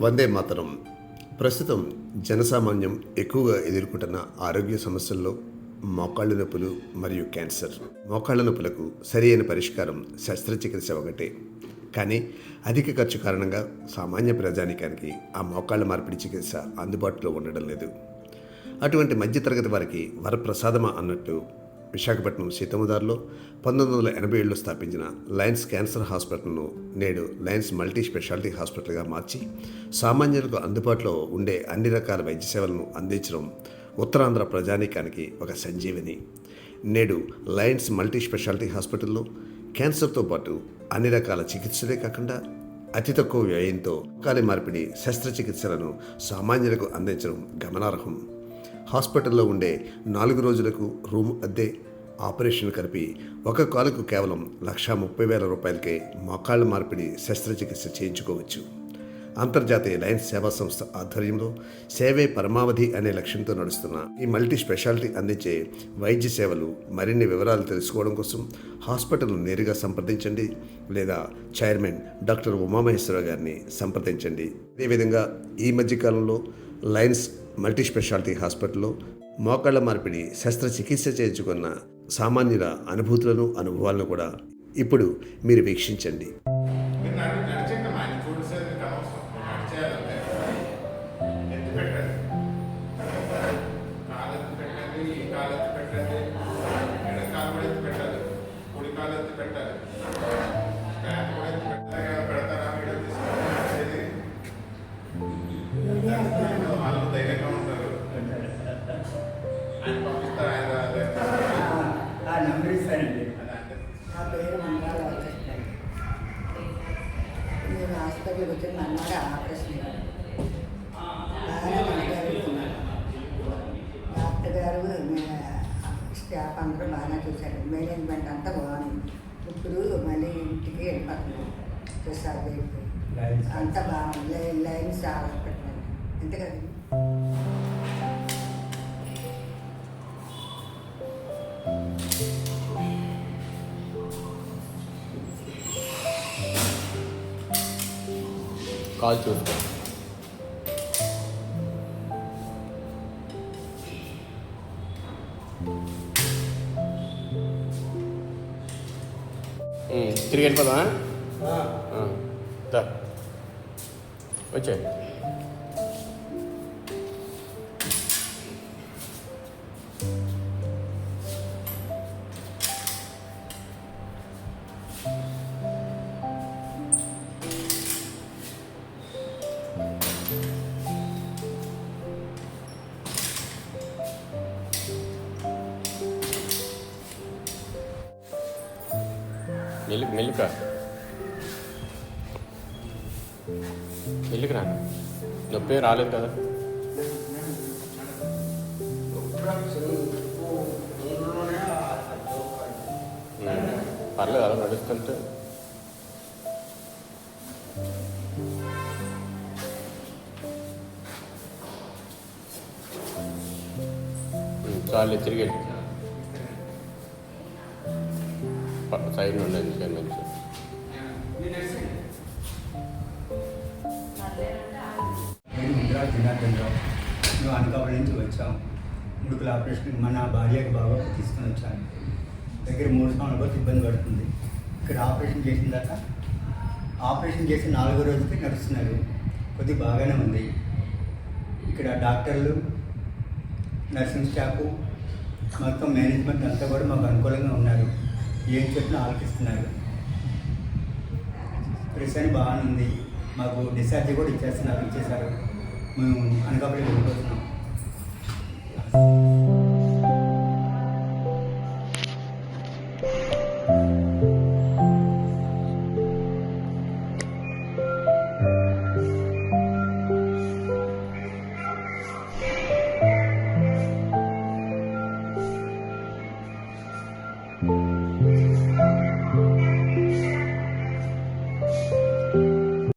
వందే మాతరం. ప్రస్తుతం జనసామాన్యం ఎక్కువగా ఎదుర్కొంటున్న ఆరోగ్య సమస్యల్లో మోకాళ్ళ నొప్పులు మరియు క్యాన్సర్. మోకాళ్ళ నొప్పులకు సరైన పరిష్కారం శస్త్రచికిత్స ఒకటే. కానీ అధిక ఖర్చు కారణంగా సామాన్య ప్రజానీకానికి ఆ మోకాళ్ళ మార్పిడి చికిత్స అందుబాటులో ఉండడం లేదు. అటువంటి మధ్యతరగతి వారికి వరప్రసాదమా అన్నట్టు విశాఖపట్నం సీతమ్మదారిలో 1987లో స్థాపించిన లయన్స్ క్యాన్సర్ హాస్పిటల్ను నేడు లయన్స్ మల్టీ స్పెషాలిటీ హాస్పిటల్గా మార్చి సామాన్యులకు అందుబాటులో ఉండే అన్ని రకాల వైద్య సేవలను అందించడం ఉత్తరాంధ్ర ప్రజానీకానికి ఒక సంజీవని. నేడు లయన్స్ మల్టీ స్పెషాలిటీ హాస్పిటల్లో క్యాన్సర్తో పాటు అన్ని రకాల చికిత్సలే కాకుండా అతి తక్కువ వ్యయంతో మోకాలి మార్పిడి శస్త్రచికిత్సలను సామాన్యులకు అందించడం గమనార్హం. హాస్పిటల్లో ఉండే 4 రోజులకు రూమ్ అద్దె, ఆపరేషన్ కలిపి ఒక కాలుకు కేవలం 1,30,000 రూపాయలకే మోకాళ్ళ మార్పిడి శస్త్రచికిత్స చేయించుకోవచ్చు. అంతర్జాతీయ లయన్స్ సేవా సంస్థ ఆధ్వర్యంలో సేవే పరమావధి అనే లక్ష్యంతో నడుస్తున్న ఈ మల్టీ స్పెషాలిటీ అందించే వైద్య సేవలు మరిన్ని వివరాలు తెలుసుకోవడం కోసం హాస్పిటల్ను నేరుగా సంప్రదించండి లేదా చైర్మన్ డాక్టర్ ఉమామహేశ్వరరావు గారిని సంప్రదించండి. అదేవిధంగా ఈ మధ్యకాలంలో లయన్స్ మల్టీ స్పెషాలిటీ హాస్పిటల్లో మోకాళ్ళ మార్పిడి శస్త్రచికిత్స చేయించుకున్న సామాన్యుల అనుభవాలను కూడా ఇప్పుడు మీరు వీక్షించండి. నా పేరు మంగాళ వచ్చేస్తాను. నేను హాస్పిటల్కి వచ్చి మన్నాడు ఆపరేషన్ బాగా మంచిగా డాక్టర్ గారు స్టాఫ్ అందరూ బాగా చూశారు. మేనేజ్మెంట్ అంతా బాగుంది. ఇప్పుడు మళ్ళీ ఇంటికి వెళ్ళిపోతున్నాను. ప్రసాద్ వైపు అంతా బాగుంది. లైన్స్ హాస్పిటల్ అంతే కదా. కాల్ చూసుకో. తిరిగి వెళ్ళిపోదా వచ్చే. మెల్లిక రా. నొప్పి రాలేదు కదా. పర్లేదు అలా నడుస్తుంటే. చాలు తిరిగి సైడ్ నుండి మంచి. నేను ముంద్రా జనార్దనరావు. మేము అనకాపల్లి నుంచి వచ్చాం. ముడుకుల ఆపరేషన్ మన భార్యకు బాగా తీసుకొని వచ్చాను. దగ్గర 3 సంవత్సరాలు ఇబ్బంది పడుతుంది. ఇక్కడ ఆపరేషన్ చేసిన దాకా ఆపరేషన్ చేసి 4వ రోజుకి నడుస్తున్నారు. కొద్దిగా బాగానే ఉంది. ఇక్కడ డాక్టర్లు, నర్సింగ్ స్టాఫ్, మొత్తం మేనేజ్మెంట్ అంతా కూడా మాకు అనుకూలంగా ఉన్నారు. ఏం చెప్పినా ఆలోచిస్తున్నారు. ప్రెసెంట్ బాగానే ఉంది. మాకు డిశ్చార్జ్ కూడా ఇచ్చేశారు. మేము అనకాపల్లి వెళ్ళిపోతున్నాం.